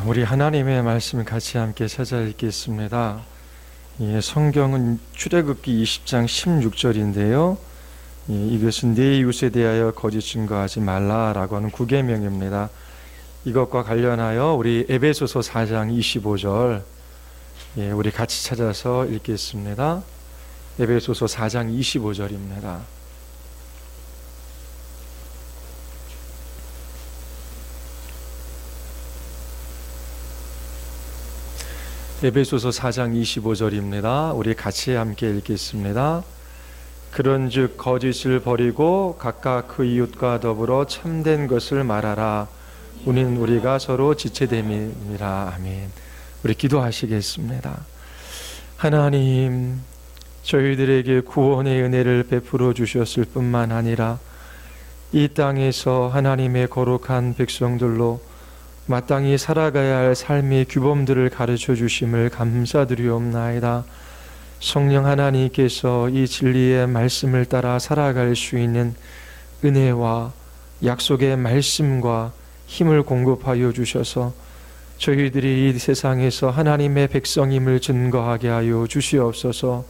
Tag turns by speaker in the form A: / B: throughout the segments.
A: 우리 하나님의 말씀 같이 함께 찾아 읽겠습니다. 성경은 출애굽기 20장 16절인데요. 이것은 내 이웃에 대하여 거짓 증거하지 말라라고 하는 구계명입니다. 이것과 관련하여 우리 에베소서 4장 25절 우리 같이 찾아서 읽겠습니다. 에베소서 4장 25절입니다. 에베소서 4장 25절입니다. 우리 같이 함께 읽겠습니다. 그런즉 거짓을 버리고 각각 그 이웃과 더불어 참된 것을 말하라. 우리는 우리가 서로 지체됨이니라. 아멘. 우리 기도하시겠습니다. 하나님, 저희들에게 구원의 은혜를 베풀어 주셨을 뿐만 아니라 이 땅에서 하나님의 거룩한 백성들로 마땅히 살아가야 할 삶의 규범들을 가르쳐 주심을 감사드리옵나이다. 성령 하나님께서 이 진리의 말씀을 따라 살아갈 수 있는 은혜와 약속의 말씀과 힘을 공급하여 주셔서 저희들이 이 세상에서 하나님의 백성임을 증거하게 하여 주시옵소서.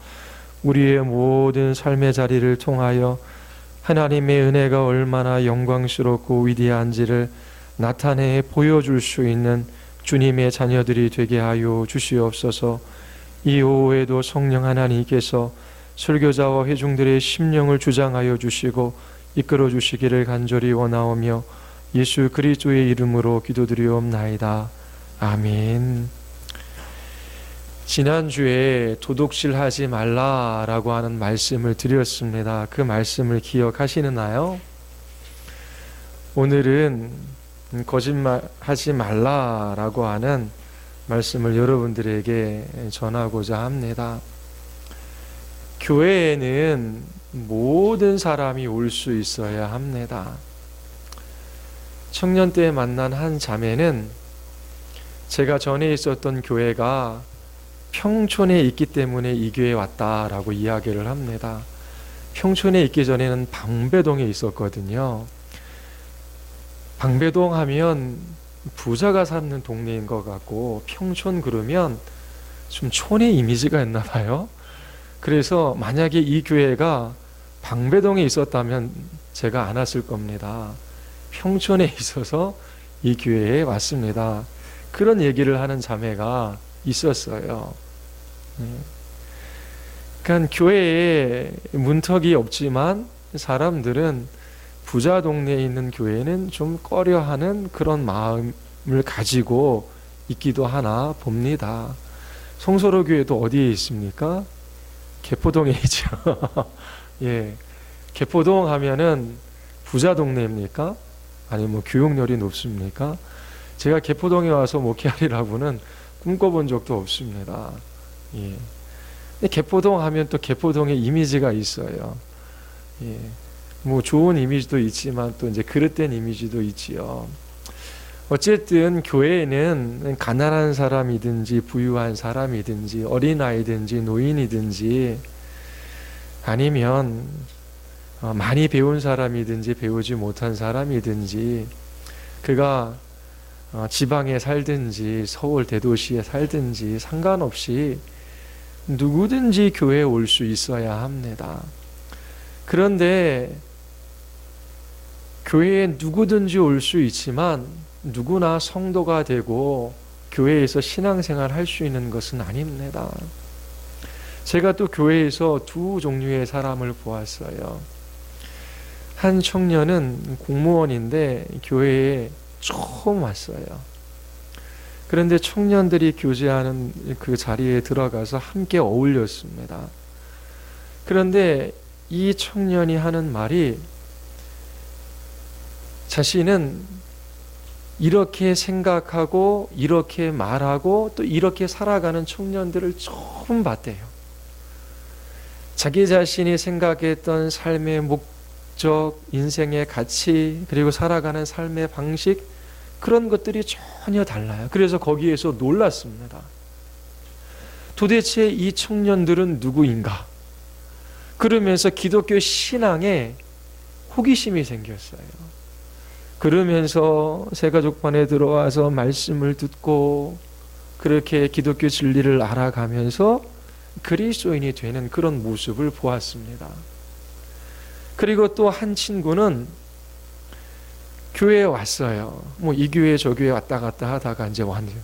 A: 우리의 모든 삶의 자리를 통하여 하나님의 은혜가 얼마나 영광스럽고 위대한지를 나타내 보여줄 수 있는 주님의 자녀들이 되게 하여 주시옵소서. 이 오후에도 성령 하나님께서 설교자와 회중들의 심령을 주장하여 주시고 이끌어 주시기를 간절히 원하오며 예수 그리스도의 이름으로 기도드리옵나이다. 아멘. 지난주에 도둑질 하지 말라라고 하는 말씀을 드렸습니다. 그 말씀을 기억하시나요? 오늘은 거짓말 하지 말라라고 하는 말씀을 여러분들에게 전하고자 합니다. 교회에는 모든 사람이 올 수 있어야 합니다. 청년 때 만난 한 자매는 제가 전에 있었던 교회가 평촌에 있기 때문에 이 교회에 왔다라고 이야기를 합니다. 평촌에 있기 전에는 방배동에 있었거든요. 방배동 하면 부자가 사는 동네인 것 같고 평촌 그러면 좀 촌의 이미지가 있나 봐요. 그래서 만약에 이 교회가 방배동에 있었다면 제가 안 왔을 겁니다. 평촌에 있어서 이 교회에 왔습니다. 그런 얘기를 하는 자매가 있었어요. 그러니까 교회에 문턱이 없지만 사람들은 부자 동네에 있는 교회는 좀 꺼려하는 그런 마음을 가지고 있기도 하나 봅니다. 송소로 교회도 어디에 있습니까? 개포동에 있죠. 예, 개포동 하면은 부자 동네입니까? 아니면 뭐 교육열이 높습니까? 제가 개포동에 와서 목회하리라고는 꿈꿔본 적도 없습니다. 예. 근데 개포동 하면 또 개포동의 이미지가 있어요. 예. 뭐 좋은 이미지도 있지만 또 이제 그릇된 이미지도 있지요. 어쨌든 교회에는 가난한 사람이든지 부유한 사람이든지 어린아이든지 노인이든지 아니면 많이 배운 사람이든지 배우지 못한 사람이든지 그가 지방에 살든지 서울 대도시에 살든지 상관없이 누구든지 교회에 올 수 있어야 합니다. 그런데 교회에 누구든지 올 수 있지만 누구나 성도가 되고 교회에서 신앙생활 할 수 있는 것은 아닙니다. 제가 또 교회에서 두 종류의 사람을 보았어요. 한 청년은 공무원인데 교회에 처음 왔어요. 그런데 청년들이 교제하는 그 자리에 들어가서 함께 어울렸습니다. 그런데 이 청년이 하는 말이 자신은 이렇게 생각하고 이렇게 말하고 또 이렇게 살아가는 청년들을 처음 봤대요. 자기 자신이 생각했던 삶의 목적, 인생의 가치, 그리고 살아가는 삶의 방식, 그런 것들이 전혀 달라요. 그래서 거기에서 놀랐습니다. 도대체 이 청년들은 누구인가? 그러면서 기독교 신앙에 호기심이 생겼어요. 그러면서 새가족반에 들어와서 말씀을 듣고 그렇게 기독교 진리를 알아가면서 그리스도인이 되는 그런 모습을 보았습니다. 그리고 또 한 친구는 교회에 왔어요. 뭐 이 교회 저 교회 왔다 갔다 하다가 이제 왔는데,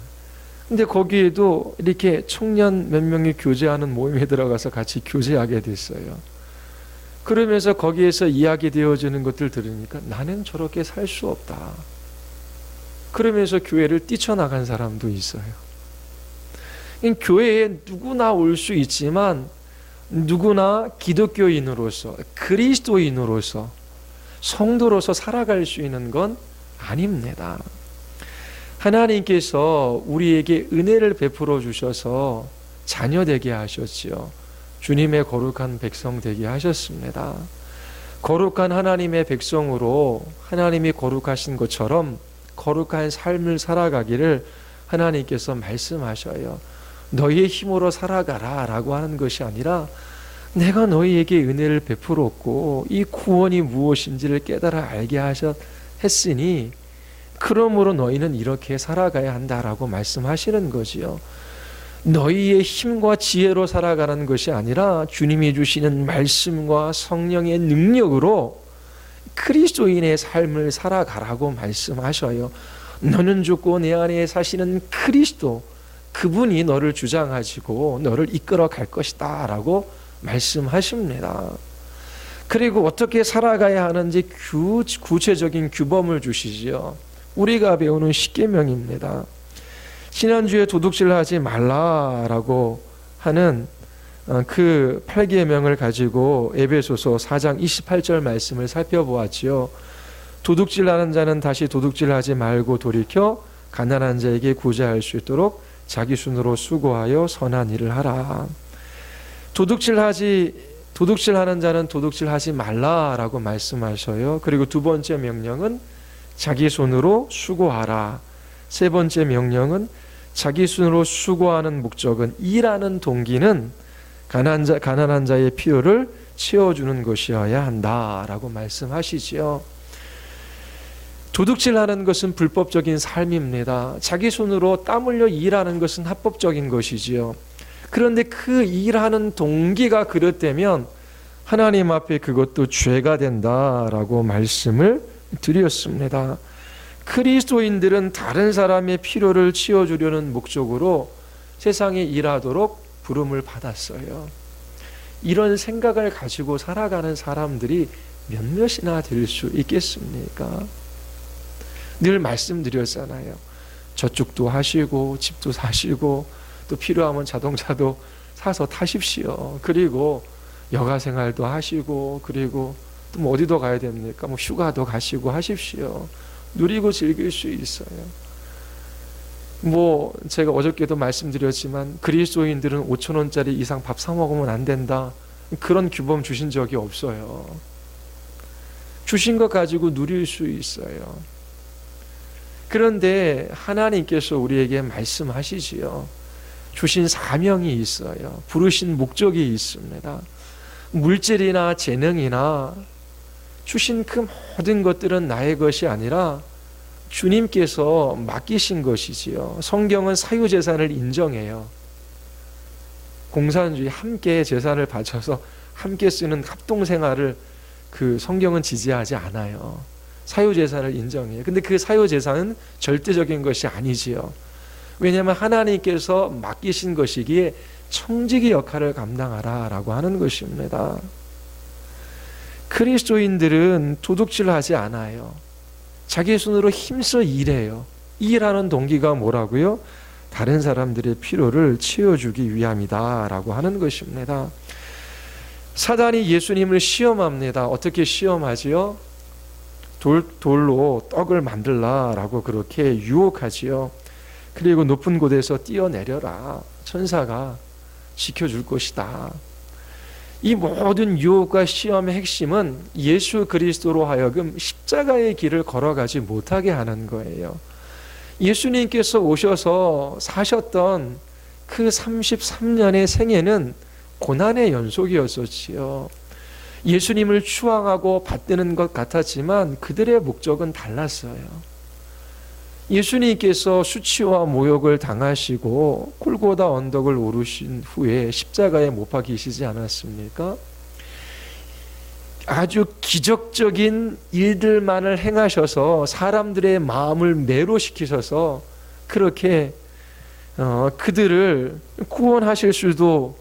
A: 근데 거기에도 이렇게 청년 몇 명이 교제하는 모임에 들어가서 같이 교제하게 됐어요. 그러면서 거기에서 이야기되어지는 것들 들으니까 나는 저렇게 살 수 없다. 그러면서 교회를 뛰쳐나간 사람도 있어요. 교회에 누구나 올 수 있지만 누구나 기독교인으로서, 그리스도인으로서, 성도로서 살아갈 수 있는 건 아닙니다. 하나님께서 우리에게 은혜를 베풀어 주셔서 자녀 되게 하셨지요. 주님의 거룩한 백성 되게 하셨습니다. 거룩한 하나님의 백성으로 하나님이 거룩하신 것처럼 거룩한 삶을 살아가기를 하나님께서 말씀하셔요. 너희의 힘으로 살아가라 라고 하는 것이 아니라 내가 너희에게 은혜를 베풀었고 이 구원이 무엇인지를 깨달아 알게 했으니 그러므로 너희는 이렇게 살아가야 한다라고 말씀하시는 거지요. 너희의 힘과 지혜로 살아가는 것이 아니라 주님이 주시는 말씀과 성령의 능력으로 그리스도인의 삶을 살아가라고 말씀하셔요. 너는 죽고 내 안에 사시는 그리스도, 그분이 너를 주장하시고 너를 이끌어 갈 것이다 라고 말씀하십니다. 그리고 어떻게 살아가야 하는지 구체적인 규범을 주시지요. 우리가 배우는 십계명입니다. 지난주에 도둑질하지 말라라고 하는 그 8계명을 가지고 에베소서 4장 28절 말씀을 살펴보았지요. 도둑질하는 자는 다시 도둑질하지 말고 돌이켜 가난한 자에게 구제할 수 있도록 자기 손으로 수고하여 선한 일을 하라. 도둑질하는 자는 도둑질하지 말라라고 말씀하셔요. 그리고 두 번째 명령은 자기 손으로 수고하라. 세 번째 명령은 자기 손으로 수고하는 목적은, 일하는 동기는 가난한 자의 필요를 채워주는 것이어야 한다라고 말씀하시지요. 도둑질하는 것은 불법적인 삶입니다. 자기 손으로 땀 흘려 일하는 것은 합법적인 것이지요. 그런데 그 일하는 동기가 그렇다면 하나님 앞에 그것도 죄가 된다라고 말씀을 드렸습니다. 그리스도인들은 다른 사람의 필요를 채워주려는 목적으로 세상에 일하도록 부름을 받았어요. 이런 생각을 가지고 살아가는 사람들이 몇몇이나 될 수 있겠습니까? 늘 말씀드렸잖아요. 저축도 하시고 집도 사시고 또 필요하면 자동차도 사서 타십시오. 그리고 여가 생활도 하시고 그리고 또 뭐 어디도 가야 됩니까? 뭐 휴가도 가시고 하십시오. 누리고 즐길 수 있어요. 뭐 제가 어저께도 말씀드렸지만 그리스도인들은 5,000원짜리 이상 밥 사 먹으면 안 된다. 그런 규범 주신 적이 없어요. 주신 것 가지고 누릴 수 있어요. 그런데 하나님께서 우리에게 말씀하시지요. 주신 사명이 있어요. 부르신 목적이 있습니다. 물질이나 재능이나 주신 그 모든 것들은 나의 것이 아니라 주님께서 맡기신 것이지요. 성경은 사유재산을 인정해요. 공산주의 함께 재산을 바쳐서 함께 쓰는 합동생활을 그 성경은 지지하지 않아요. 사유재산을 인정해요. 근데 그 사유재산은 절대적인 것이 아니지요. 왜냐하면 하나님께서 맡기신 것이기에 청지기 역할을 감당하라라고 하는 것입니다. 그리스도인들은 도둑질하지 않아요. 자기 손으로 힘써 일해요. 일하는 동기가 뭐라고요? 다른 사람들의 필요를 채워주기 위함이다 라고 하는 것입니다. 사단이 예수님을 시험합니다. 어떻게 시험하지요? 돌로 떡을 만들라라고 그렇게 유혹하지요. 그리고 높은 곳에서 뛰어내려라. 천사가 지켜줄 것이다. 이 모든 유혹과 시험의 핵심은 예수 그리스도로 하여금 십자가의 길을 걸어가지 못하게 하는 거예요. 예수님께서 오셔서 사셨던 그 33년의 생애는 고난의 연속이었었지요. 예수님을 추앙하고 받드는 것 같았지만 그들의 목적은 달랐어요. 예수님께서 수치와 모욕을 당하시고 골고다 언덕을 오르신 후에 십자가에 못 박히시지 않았습니까? 아주 기적적인 일들만을 행하셔서 사람들의 마음을 매료시키셔서 그렇게 그들을 구원하실 수도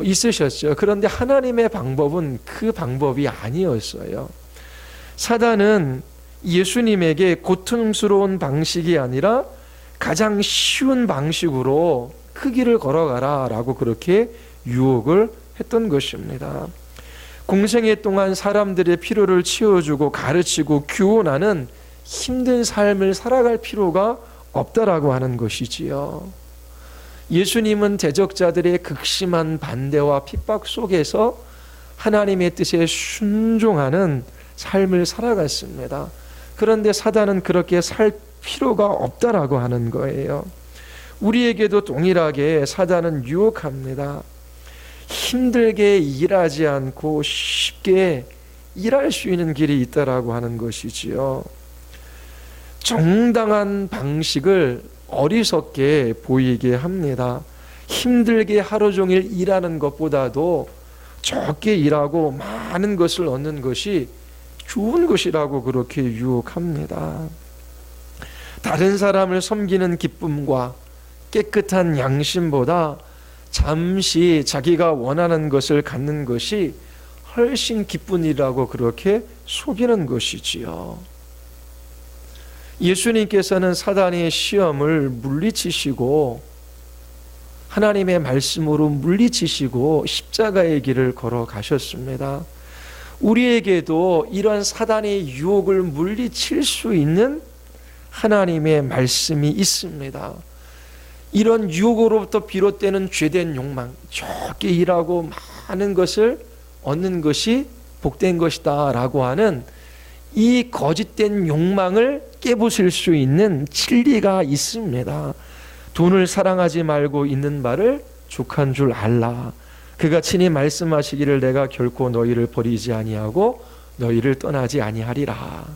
A: 있으셨죠. 그런데 하나님의 방법은 그 방법이 아니었어요. 사단은 예수님에게 고통스러운 방식이 아니라 가장 쉬운 방식으로 그 길을 걸어가라 라고 그렇게 유혹을 했던 것입니다. 공생애 동안 사람들의 필요를 채워주고 가르치고 교훈하는 힘든 삶을 살아갈 필요가 없다라고 하는 것이지요. 예수님은 대적자들의 극심한 반대와 핍박 속에서 하나님의 뜻에 순종하는 삶을 살아갔습니다. 그런데 사단은 그렇게 살 필요가 없다라고 하는 거예요. 우리에게도 동일하게 사단은 유혹합니다. 힘들게 일하지 않고 쉽게 일할 수 있는 길이 있다라고 하는 것이지요. 정당한 방식을 어리석게 보이게 합니다. 힘들게 하루 종일 일하는 것보다도 적게 일하고 많은 것을 얻는 것이 좋은 것이라고 그렇게 유혹합니다. 다른 사람을 섬기는 기쁨과 깨끗한 양심보다 잠시 자기가 원하는 것을 갖는 것이 훨씬 기쁜 일이라고 그렇게 속이는 것이지요. 예수님께서는 사단의 시험을 물리치시고 하나님의 말씀으로 물리치시고 십자가의 길을 걸어가셨습니다. 우리에게도 이런 사단의 유혹을 물리칠 수 있는 하나님의 말씀이 있습니다. 이런 유혹으로부터 비롯되는 죄된 욕망, 적게 일하고 많은 것을 얻는 것이 복된 것이다 라고 하는 이 거짓된 욕망을 깨부술 수 있는 진리가 있습니다. 돈을 사랑하지 말고 있는 바를 족한 줄 알라. 그가 친히 말씀하시기를 내가 결코 너희를 버리지 아니하고 너희를 떠나지 아니하리라.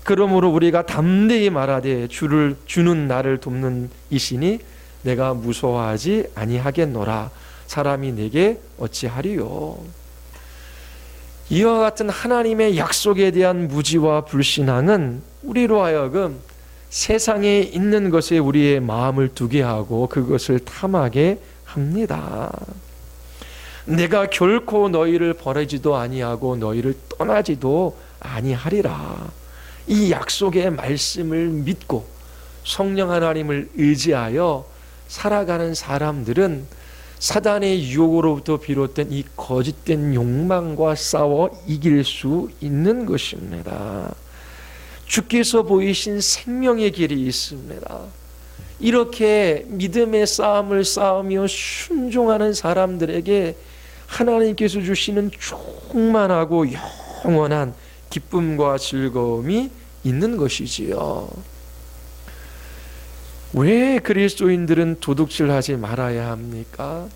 A: 그러므로 우리가 담대히 말하되 주는 나를 돕는 이시니 내가 무서워하지 아니하겠노라. 사람이 내게 어찌하리요. 이와 같은 하나님의 약속에 대한 무지와 불신앙은 우리로 하여금 세상에 있는 것에 우리의 마음을 두게 하고 그것을 탐하게 합니다. 내가 결코 너희를 버리지도 아니하고 너희를 떠나지도 아니하리라. 이 약속의 말씀을 믿고 성령 하나님을 의지하여 살아가는 사람들은 사단의 유혹으로부터 비롯된 이 거짓된 욕망과 싸워 이길 수 있는 것입니다. 주께서 보이신 생명의 길이 있습니다. 이렇게 믿음의 싸움을 싸우며 순종하는 사람들에게 하나님께서 주시는 충만하고 영원한 기쁨과 즐거움이 있는 것이지요. 왜 그리스도인들은 도둑질하지 말아야 합니까?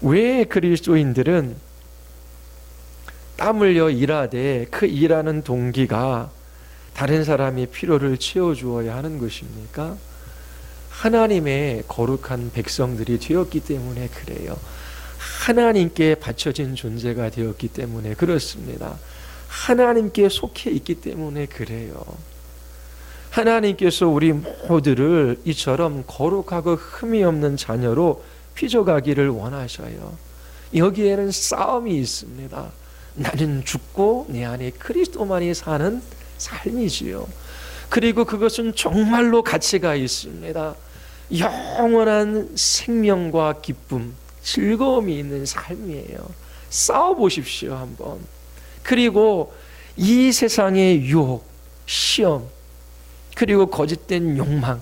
A: 왜 그리스도인들은 땀 흘려 일하되 그 일하는 동기가 다른 사람의 필요를 채워주어야 하는 것입니까? 하나님의 거룩한 백성들이 되었기 때문에 그래요. 하나님께 바쳐진 존재가 되었기 때문에 그렇습니다. 하나님께 속해 있기 때문에 그래요. 하나님께서 우리 모두를 이처럼 거룩하고 흠이 없는 자녀로 빚어가기를 원하셔요. 여기에는 싸움이 있습니다. 나는 죽고 내 안에 그리스도만이 사는 삶이지요. 그리고 그것은 정말로 가치가 있습니다. 영원한 생명과 기쁨, 즐거움이 있는 삶이에요. 싸워보십시오 한번. 그리고 이 세상의 유혹, 시험, 그리고 거짓된 욕망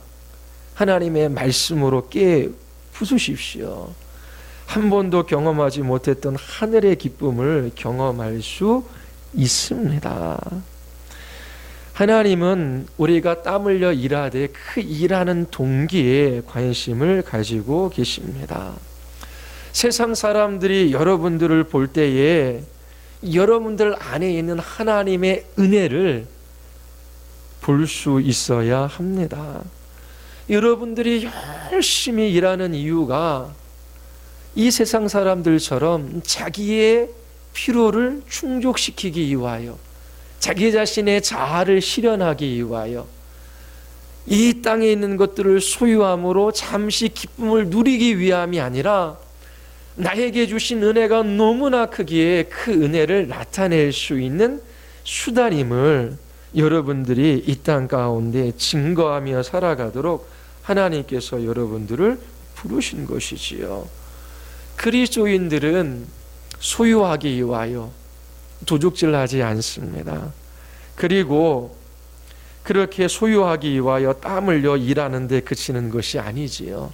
A: 하나님의 말씀으로 깨 부수십시오. 한 번도 경험하지 못했던 하늘의 기쁨을 경험할 수 있습니다. 하나님은 우리가 땀 흘려 일하되 그 일하는 동기에 관심을 가지고 계십니다. 세상 사람들이 여러분들을 볼 때에 여러분들 안에 있는 하나님의 은혜를 볼 수 있어야 합니다. 여러분들이 열심히 일하는 이유가 이 세상 사람들처럼 자기의 필요를 충족시키기 위하여, 자기 자신의 자아를 실현하기 위하여, 이 땅에 있는 것들을 소유함으로 잠시 기쁨을 누리기 위함이 아니라 나에게 주신 은혜가 너무나 크기에 그 은혜를 나타낼 수 있는 수단임을 여러분들이 이 땅 가운데 증거하며 살아가도록 하나님께서 여러분들을 부르신 것이지요. 그리스도인들은 소유하기 위하여 도둑질하지 않습니다. 그리고 그렇게 소유하기 위하여 땀 흘려 일하는데 그치는 것이 아니지요.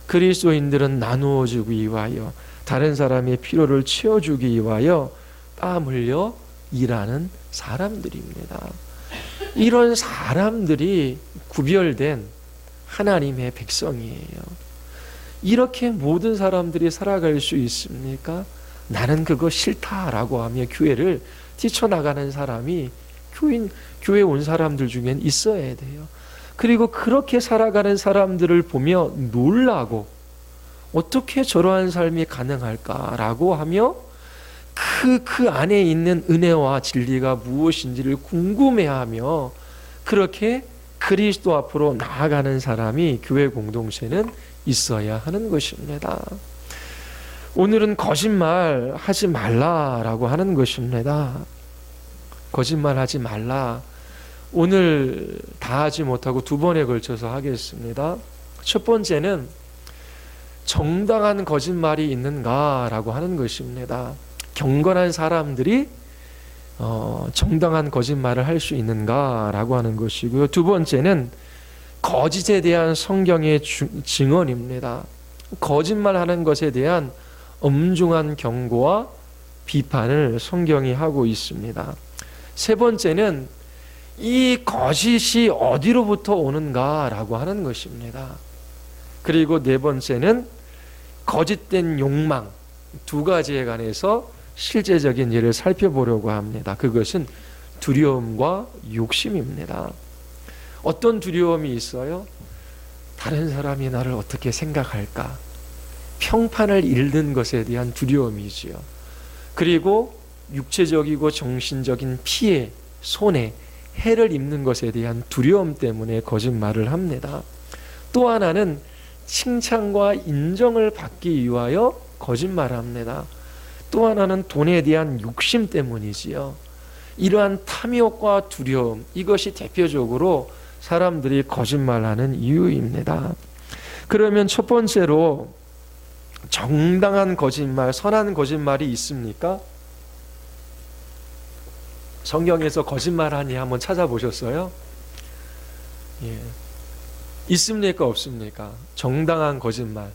A: 그리스도인들은 나누어 주기 위하여, 다른 사람의 필요를 채워주기 위하여 땀 흘려 일하는 사람들입니다. 이런 사람들이 구별된 하나님의 백성이에요. 이렇게 모든 사람들이 살아갈 수 있습니까? 나는 그거 싫다라고 하며 교회를 뛰쳐나가는 사람이 교회 온 사람들 중엔 있어야 돼요. 그리고 그렇게 살아가는 사람들을 보며 놀라고, 어떻게 저러한 삶이 가능할까라고 하며 그 안에 있는 은혜와 진리가 무엇인지를 궁금해하며 그렇게 그리스도 앞으로 나아가는 사람이 교회 공동체는 있어야 하는 것입니다. 오늘은 거짓말 하지 말라라고 하는 것입니다. 거짓말 하지 말라. 오늘 다 하지 못하고 두 번에 걸쳐서 하겠습니다. 첫 번째는 정당한 거짓말이 있는가라고 하는 것입니다. 경건한 사람들이 정당한 거짓말을 할 수 있는가라고 하는 것이고요. 두 번째는 거짓에 대한 성경의 증언입니다. 거짓말하는 것에 대한 엄중한 경고와 비판을 성경이 하고 있습니다. 세 번째는 이 거짓이 어디로부터 오는가라고 하는 것입니다. 그리고 네 번째는 거짓된 욕망, 두 가지에 관해서 실제적인 예를 살펴보려고 합니다. 그것은 두려움과 욕심입니다. 어떤 두려움이 있어요? 다른 사람이 나를 어떻게 생각할까? 평판을 잃는 것에 대한 두려움이지요. 그리고 육체적이고 정신적인 피해, 손해, 해를 입는 것에 대한 두려움 때문에 거짓말을 합니다. 또 하나는 칭찬과 인정을 받기 위하여 거짓말합니다. 또 하나는 돈에 대한 욕심 때문이지요. 이러한 탐욕과 두려움, 이것이 대표적으로 사람들이 거짓말하는 이유입니다. 그러면 첫 번째로 정당한 거짓말, 선한 거짓말이 있습니까? 성경에서 거짓말하니 한번 찾아보셨어요? 예. 있습니까? 없습니까? 정당한 거짓말,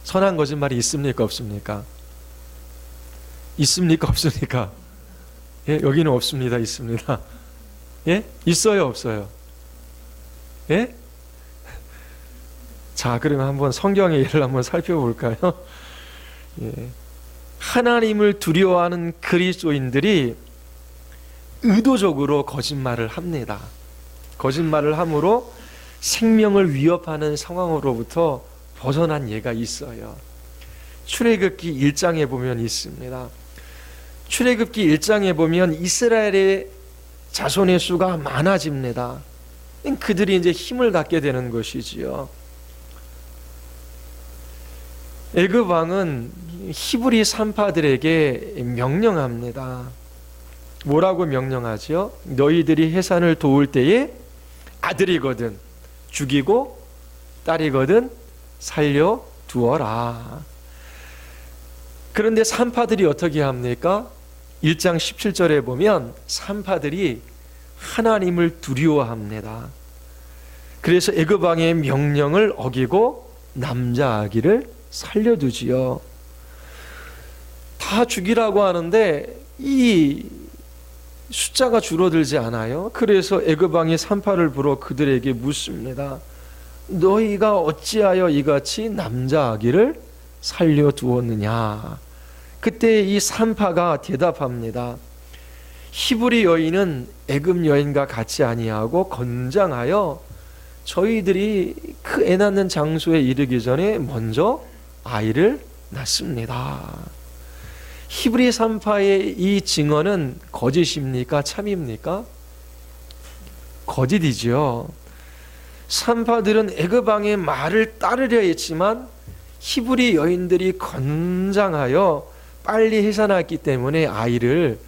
A: 선한 거짓말이 있습니까? 없습니까? 있습니까? 없습니까? 예, 여기는 없습니다. 있습니다. 예? 있어요? 없어요? 예? 자, 그러면 한번 성경의 예를 한번 살펴볼까요? 예. 하나님을 두려워하는 그리스도인들이 의도적으로 거짓말을 합니다. 거짓말을 함으로 생명을 위협하는 상황으로부터 벗어난 예가 있어요. 출애굽기 1장에 보면 있습니다. 출애굽기 1장에 보면 이스라엘의 자손의 수가 많아집니다. 그들이 이제 힘을 갖게 되는 것이지요. 애굽 왕은 히브리 산파들에게 명령합니다. 뭐라고 명령하죠? 너희들이 해산을 도울 때에 아들이거든 죽이고 딸이거든 살려 두어라. 그런데 산파들이 어떻게 합니까? 1장 17절에 보면 산파들이 하나님을 두려워합니다. 그래서 애굽 왕의 명령을 어기고 남자 아기를 살려두지요. 다 죽이라고 하는데 이 숫자가 줄어들지 않아요. 그래서 애굽 왕이 산파를 불어 그들에게 묻습니다. 너희가 어찌하여 이같이 남자 아기를 살려두었느냐? 그때 이 산파가 대답합니다. 히브리 여인은 애굽 여인과 같이 아니하고 건장하여 저희들이 그 애 낳는 장소에 이르기 전에 먼저 아이를 낳습니다. 히브리 산파의 이 증언은 거짓입니까? 참입니까? 거짓이지요. 산파들은 애굽 왕의 말을 따르려 했지만 히브리 여인들이 건장하여 빨리 해산했기 때문에 아이를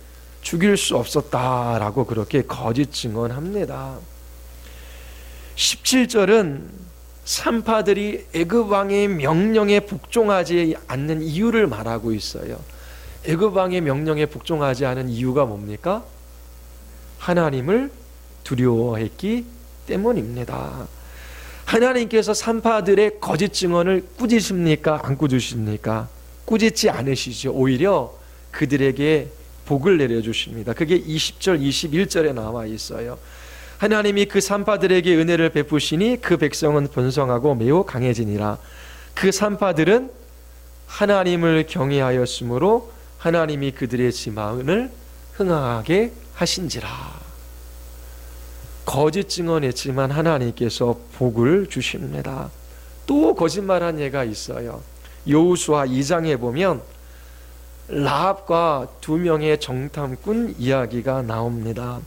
A: 죽일 수 없었다라고 그렇게 거짓 증언합니다. 17절은 산파들이 애굽 왕의 명령에 복종하지 않는 이유를 말하고 있어요. 애굽 왕의 명령에 복종하지 않은 이유가 뭡니까? 하나님을 두려워했기 때문입니다. 하나님께서 산파들의 거짓 증언을 꾸짖습니까? 안 꾸짖습니까? 꾸짖지 않으시죠. 오히려 그들에게 복을 내려주십니다. 그게 20절, 21절에 나와 있어요. 하나님이 그 산파들에게 은혜를 베푸시니 그 백성은 번성하고 매우 강해지니라. 그 산파들은 하나님을 경외하였으므로 하나님이 그들의 지망을 흥하게 하신지라. 거짓 증언했지만 하나님께서 복을 주십니다. 또 거짓말한 예가 있어요. 여호수아 2장에 보면 라합과 두 명의 정탐꾼 이야기가 나옵니다.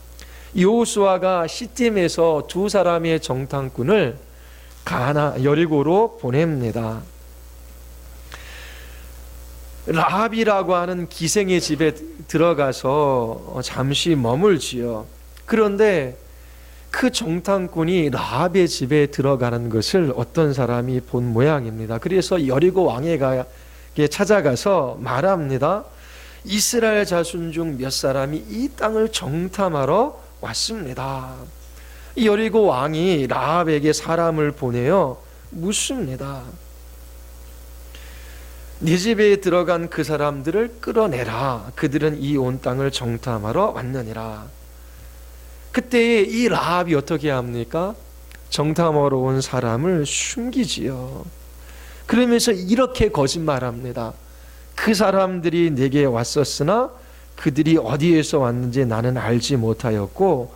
A: 여호수아가 시팀에서 두 사람의 정탐꾼을 여리고로 보냅니다. 라합이라고 하는 기생의 집에 들어가서 잠시 머물지요. 그런데 그 정탐꾼이 라합의 집에 들어가는 것을 어떤 사람이 본 모양입니다. 그래서 여리고 왕에게 찾아가서 말합니다. 이스라엘 자손 중 몇 사람이 이 땅을 정탐하러 왔습니다. 여리고 왕이 라합에게 사람을 보내어 묻습니다. 네 집에 들어간 그 사람들을 끌어내라. 그들은 이 온 땅을 정탐하러 왔느니라. 그때 이 라합이 어떻게 합니까? 정탐하러 온 사람을 숨기지요. 그러면서 이렇게 거짓말합니다. 그 사람들이 내게 왔었으나 그들이 어디에서 왔는지 나는 알지 못하였고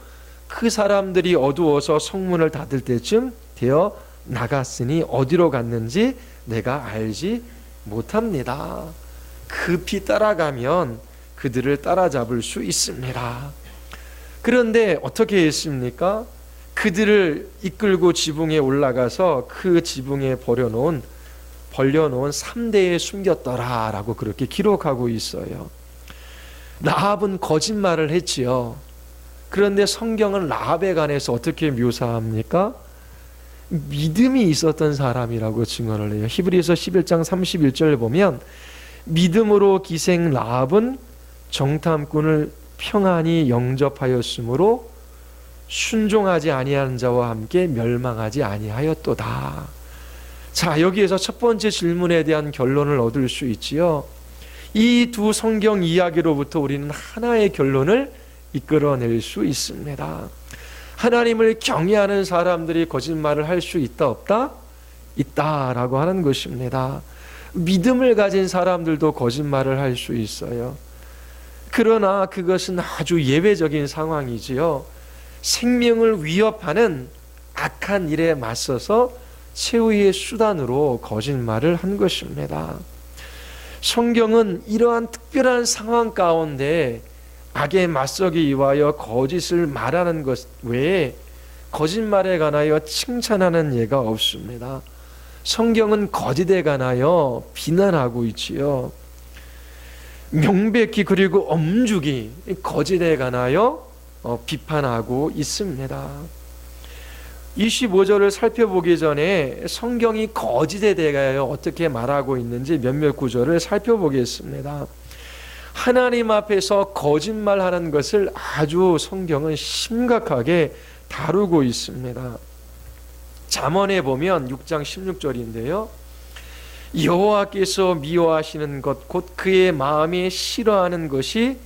A: 그 사람들이 어두워서 성문을 닫을 때쯤 되어 나갔으니 어디로 갔는지 내가 알지 못합니다. 급히 따라가면 그들을 따라잡을 수 있습니다. 그런데 어떻게 했습니까? 그들을 이끌고 지붕에 올라가서 그 지붕에 벌려놓은 3대에 숨겼더라라고 그렇게 기록하고 있어요. 라합은 거짓말을 했지요. 그런데 성경은 라합에 관해서 어떻게 묘사합니까? 믿음이 있었던 사람이라고 증언을 해요. 히브리서 11장 31절 보면 믿음으로 기생 라합은 정탐꾼을 평안히 영접하였으므로 순종하지 아니하는 자와 함께 멸망하지 아니하였도다. 자, 여기에서 첫 번째 질문에 대한 결론을 얻을 수 있지요. 이 두 성경 이야기로부터 우리는 하나의 결론을 이끌어낼 수 있습니다. 하나님을 경외하는 사람들이 거짓말을 할 수 있다 없다? 있다라고 하는 것입니다. 믿음을 가진 사람들도 거짓말을 할 수 있어요. 그러나 그것은 아주 예외적인 상황이지요. 생명을 위협하는 악한 일에 맞서서 최후의 수단으로 거짓말을 한 것입니다. 성경은 이러한 특별한 상황 가운데 악에 맞서기 위하여 거짓을 말하는 것 외에 거짓말에 관하여 칭찬하는 예가 없습니다. 성경은 거짓에 관하여 비난하고 있지요. 명백히 그리고 엄중히 거짓에 관하여 비판하고 있습니다. 25절을 살펴보기 전에 성경이 거짓에 대하여 어떻게 말하고 있는지 몇몇 구절을 살펴보겠습니다. 하나님 앞에서 거짓말하는 것을 아주 성경은 심각하게 다루고 있습니다. 잠언에 보면 6장 16절인데요. 여호와께서 미워하시는 것 곧 그의 마음에 싫어하는 것이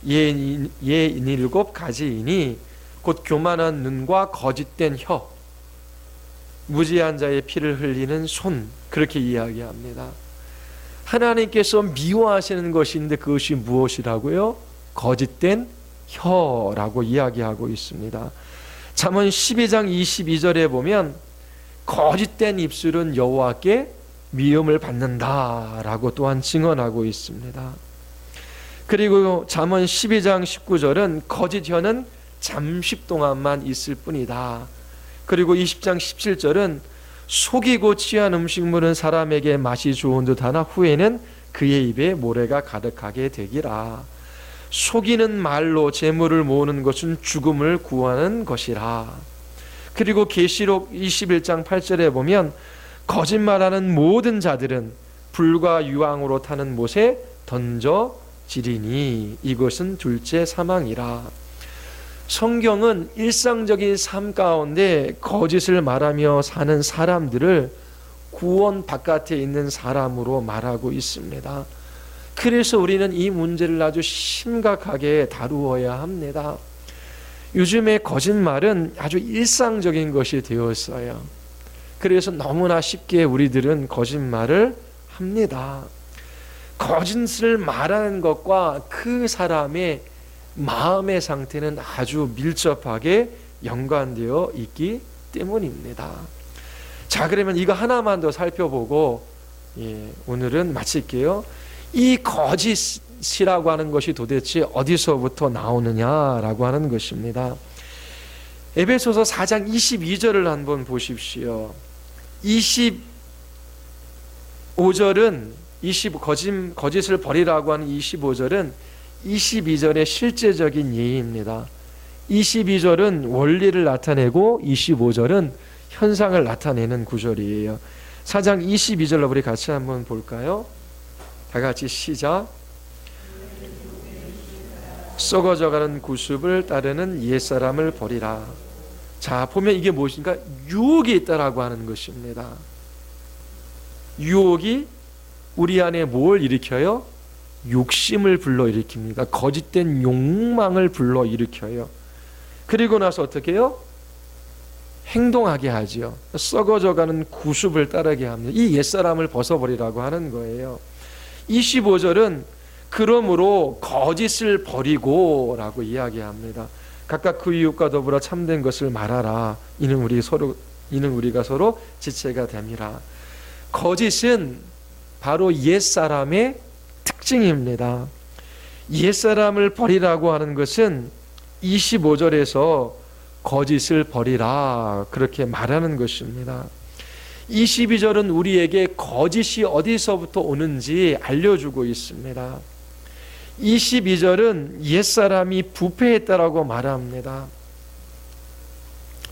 A: 예 7가지이니 곧 교만한 눈과 거짓된 혀, 무지한 자의 피를 흘리는 손, 그렇게 이야기합니다. 하나님께서 미워하시는 것인데 그것이 무엇이라고요? 거짓된 혀라고 이야기하고 있습니다. 잠언 12장 22절에 보면 거짓된 입술은 여호와께 미움을 받는다라고 또한 증언하고 있습니다. 그리고 잠언 12장 19절은 거짓 혀는 잠시 동안만 있을 뿐이다. 그리고 20장 17절은 속이고 취한 음식물은 사람에게 맛이 좋은 듯하나 후에는 그의 입에 모래가 가득하게 되기라. 속이는 말로 재물을 모으는 것은 죽음을 구하는 것이라. 그리고 계시록 21장 8절에 보면 거짓말하는 모든 자들은 불과 유황으로 타는 못에 던져지리니 이것은 둘째 사망이라. 성경은 일상적인 삶 가운데 거짓을 말하며 사는 사람들을 구원 바깥에 있는 사람으로 말하고 있습니다. 그래서 우리는 이 문제를 아주 심각하게 다루어야 합니다. 요즘에 거짓말은 아주 일상적인 것이 되었어요. 그래서 너무나 쉽게 우리들은 거짓말을 합니다. 거짓을 말하는 것과 그 사람의 마음의 상태는 아주 밀접하게 연관되어 있기 때문입니다. 자, 그러면 이거 하나만 더 살펴보고 오늘은 마칠게요. 이 거짓이라고 하는 것이 도대체 어디서부터 나오느냐라고 하는 것입니다. 에베소서 4장 22절을 한번 보십시오. 25절은 거짓을 버리라고 하는 25절은 22절의 실제적인 예입니다. 22절은 원리를 나타내고 25절은 현상을 나타내는 구절이에요. 4장 22절로 우리 같이 한번 볼까요? 다 같이 시작. 썩어져가는 구습을 따르는 옛사람을 버리라. 자, 보면 이게 무엇인가? 유혹이 있다라고 하는 것입니다. 유혹이 우리 안에 뭘 일으켜요? 욕심을 불러일으킵니다. 거짓된 욕망을 불러일으켜요. 그리고 나서 어떻게 해요? 행동하게 하죠. 썩어져가는 구습을 따르게 합니다. 이 옛사람을 벗어버리라고 하는 거예요. 25절은 그러므로 거짓을 버리고 라고 이야기합니다. 각각 그 이웃과 더불어 참된 것을 말하라. 이는 우리가 서로 지체가 됨이라. 거짓은 바로 옛사람의 특징입니다. 옛사람을 버리라고 하는 것은 25절에서 거짓을 버리라 그렇게 말하는 것입니다. 22절은 우리에게 거짓이 어디서부터 오는지 알려주고 있습니다. 22절은 옛사람이 부패했다라고 말합니다.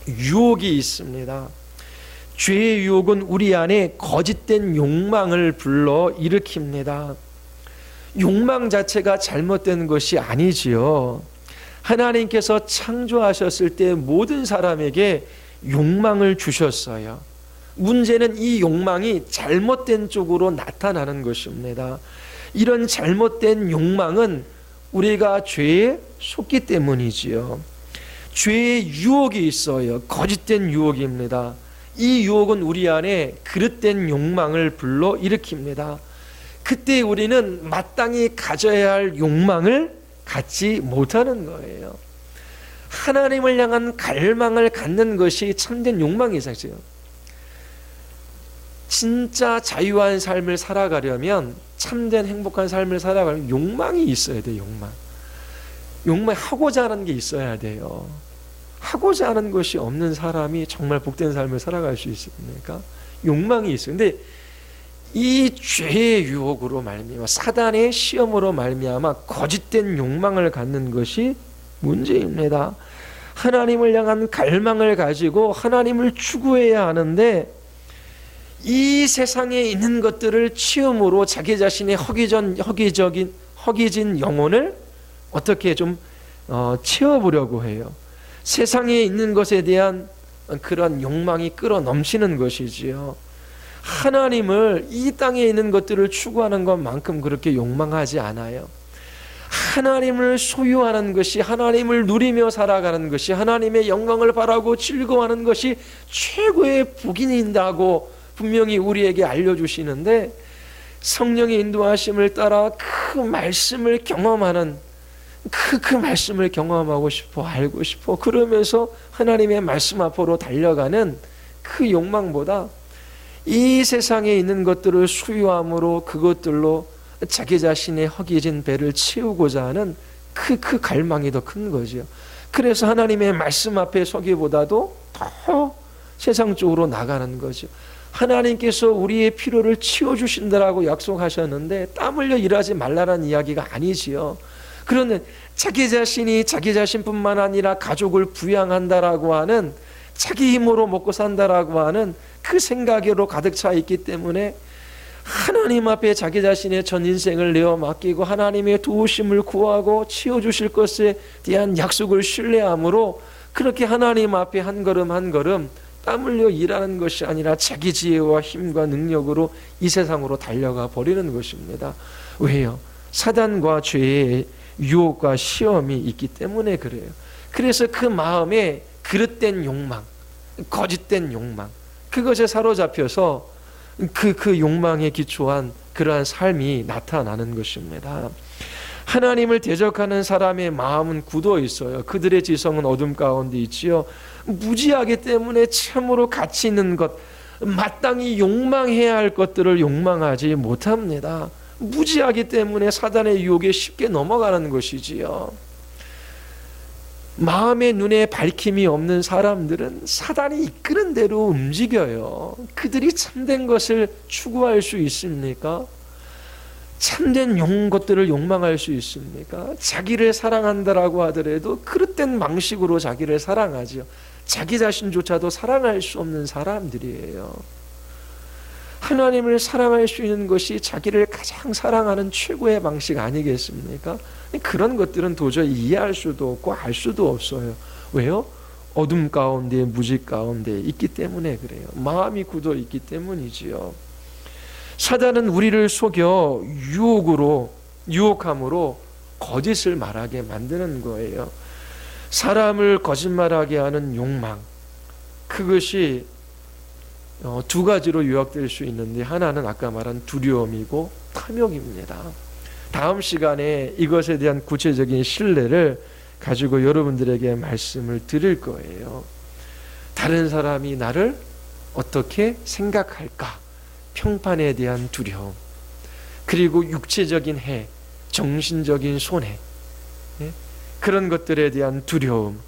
A: 유혹이 있습니다. 죄의 유혹은 우리 안에 거짓된 욕망을 불러 일으킵니다. 욕망 자체가 잘못된 것이 아니지요. 하나님께서 창조하셨을 때 모든 사람에게 욕망을 주셨어요. 문제는 이 욕망이 잘못된 쪽으로 나타나는 것입니다. 이런 잘못된 욕망은 우리가 죄에 속기 때문이지요. 죄의 유혹이 있어요. 거짓된 유혹입니다. 이 유혹은 우리 안에 그릇된 욕망을 불러 일으킵니다. 그때 우리는 마땅히 가져야 할 욕망을 갖지 못하는 거예요. 하나님을 향한 갈망을 갖는 것이 참된 욕망이죠. 진짜 자유한 삶을 살아가려면, 참된 행복한 삶을 살아가려면 욕망이 있어야 돼요. 욕망하고자 하는 게 있어야 돼요. 하고자 하는 것이 없는 사람이 정말 복된 삶을 살아갈 수 있습니까? 욕망이 있어요. 근데 이 죄의 유혹으로 말미암아, 사단의 시험으로 말미암아 거짓된 욕망을 갖는 것이 문제입니다. 하나님을 향한 갈망을 가지고 하나님을 추구해야 하는데, 이 세상에 있는 것들을 치움으로 자기 자신의 허기진 영혼을 어떻게 좀 채워보려고 해요. 세상에 있는 것에 대한 그런 욕망이 끌어넘치는 것이지요. 하나님을, 이 땅에 있는 것들을 추구하는 것만큼 그렇게 욕망하지 않아요. 하나님을 소유하는 것이, 하나님을 누리며 살아가는 것이, 하나님의 영광을 바라고 즐거워하는 것이 최고의 복인이다고 분명히 우리에게 알려주시는데, 성령의 인도하심을 따라 그 말씀을 경험하는 그 말씀을 경험하고 싶어, 알고 싶어, 그러면서 하나님의 말씀 앞으로 달려가는 그 욕망보다 이 세상에 있는 것들을 소유함으로 그것들로 자기 자신의 허기진 배를 채우고자 하는 그 갈망이 더 큰 거죠. 그래서 하나님의 말씀 앞에 서기보다도 더 세상 쪽으로 나가는 거죠. 하나님께서 우리의 필요를 채워주신다라고 약속하셨는데 땀 흘려 일하지 말라는 이야기가 아니지요. 그런데 자기 자신이 자기 자신뿐만 아니라 가족을 부양한다라고 하는, 자기 힘으로 먹고 산다라고 하는 그 생각으로 가득 차 있기 때문에 하나님 앞에 자기 자신의 전 인생을 내어 맡기고 하나님의 도우심을 구하고 채워주실 것에 대한 약속을 신뢰함으로 그렇게 하나님 앞에 한 걸음 한 걸음 땀 흘려 일하는 것이 아니라 자기 지혜와 힘과 능력으로 이 세상으로 달려가 버리는 것입니다. 왜요? 사단과 죄의 유혹과 시험이 있기 때문에 그래요. 그래서 그 마음에 그릇된 욕망, 거짓된 욕망, 그것에 사로잡혀서 그 욕망에 기초한 그러한 삶이 나타나는 것입니다. 하나님을 대적하는 사람의 마음은 굳어 있어요. 그들의 지성은 어둠 가운데 있지요. 무지하기 때문에 참으로 가치 있는 것, 마땅히 욕망해야 할 것들을 욕망하지 못합니다. 무지하기 때문에 사단의 유혹에 쉽게 넘어가는 것이지요. 마음의 눈에 밝힘이 없는 사람들은 사단이 이끄는 대로 움직여요. 그들이 참된 것을 추구할 수 있습니까? 참된 것들을 욕망할 수 있습니까? 자기를 사랑한다라고 하더라도 그릇된 방식으로 자기를 사랑하죠. 자기 자신조차도 사랑할 수 없는 사람들이에요. 하나님을 사랑할 수 있는 것이 자기를 가장 사랑하는 최고의 방식 아니겠습니까? 그런 것들은 도저히 이해할 수도 없고 알 수도 없어요. 왜요? 어둠 가운데, 무지 가운데 있기 때문에 그래요. 마음이 굳어 있기 때문이지요. 사단은 우리를 속여 유혹함으로 거짓을 말하게 만드는 거예요. 사람을 거짓말하게 하는 욕망, 그것이 두 가지로 요약될 수 있는데, 하나는 아까 말한 두려움이고 탐욕입니다. 다음 시간에 이것에 대한 구체적인 신뢰를 가지고 여러분들에게 말씀을 드릴 거예요. 다른 사람이 나를 어떻게 생각할까? 평판에 대한 두려움, 그리고 육체적인 해, 정신적인 손해, 그런 것들에 대한 두려움,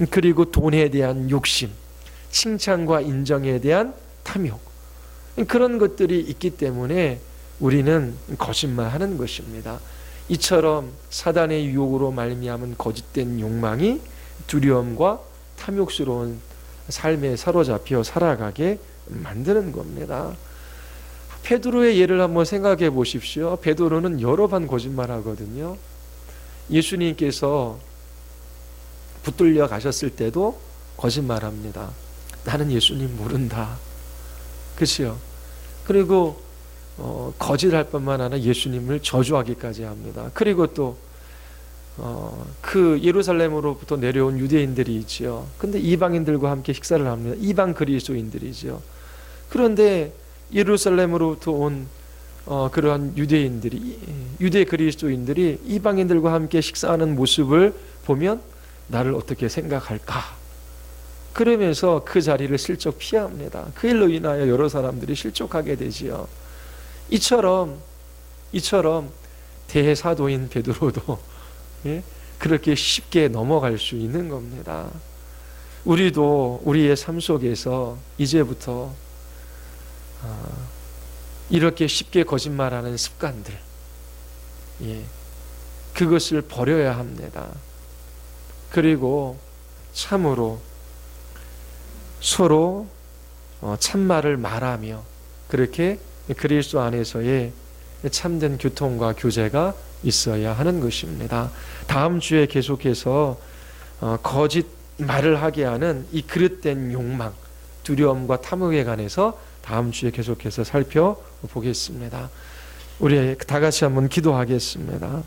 A: 그리고 돈에 대한 욕심, 칭찬과 인정에 대한 탐욕, 그런 것들이 있기 때문에 우리는 거짓말하는 것입니다. 이처럼 사단의 유혹으로 말미암은 거짓된 욕망이 두려움과 탐욕스러운 삶에 사로잡혀 살아가게 만드는 겁니다. 베드로의 예를 한번 생각해 보십시오. 베드로는 여러 번 거짓말하거든요. 예수님께서 붙들려 가셨을 때도 거짓말합니다. 나는 예수님 모른다. 그렇죠? 그리고 거짓할 뿐만 아니라 예수님을 저주하기까지 합니다. 그리고 또 그 예루살렘으로부터 내려온 유대인들이 있지요. 근데 이방인들과 함께 식사를 합니다. 이방 그리스도인들이죠. 그런데 예루살렘으로부터 온 그러한 유대 그리스도인들이 이방인들과 함께 식사하는 모습을 보면 나를 어떻게 생각할까? 그러면서 그 자리를 슬쩍 피합니다. 그 일로 인하여 여러 사람들이 실족하게 되지요. 이처럼 대사도인 베드로도 그렇게 쉽게 넘어갈 수 있는 겁니다. 우리도 우리의 삶 속에서 이제부터 이렇게 쉽게 거짓말하는 습관들, 그것을 버려야 합니다. 그리고 참으로 서로 참말을 말하며 그렇게 그리스도 안에서의 참된 교통과 교제가 있어야 하는 것입니다. 다음 주에 계속해서 거짓말을 하게 하는 이 그릇된 욕망, 두려움과 탐욕에 관해서 다음 주에 계속해서 살펴보겠습니다. 우리 다 같이 한번 기도하겠습니다.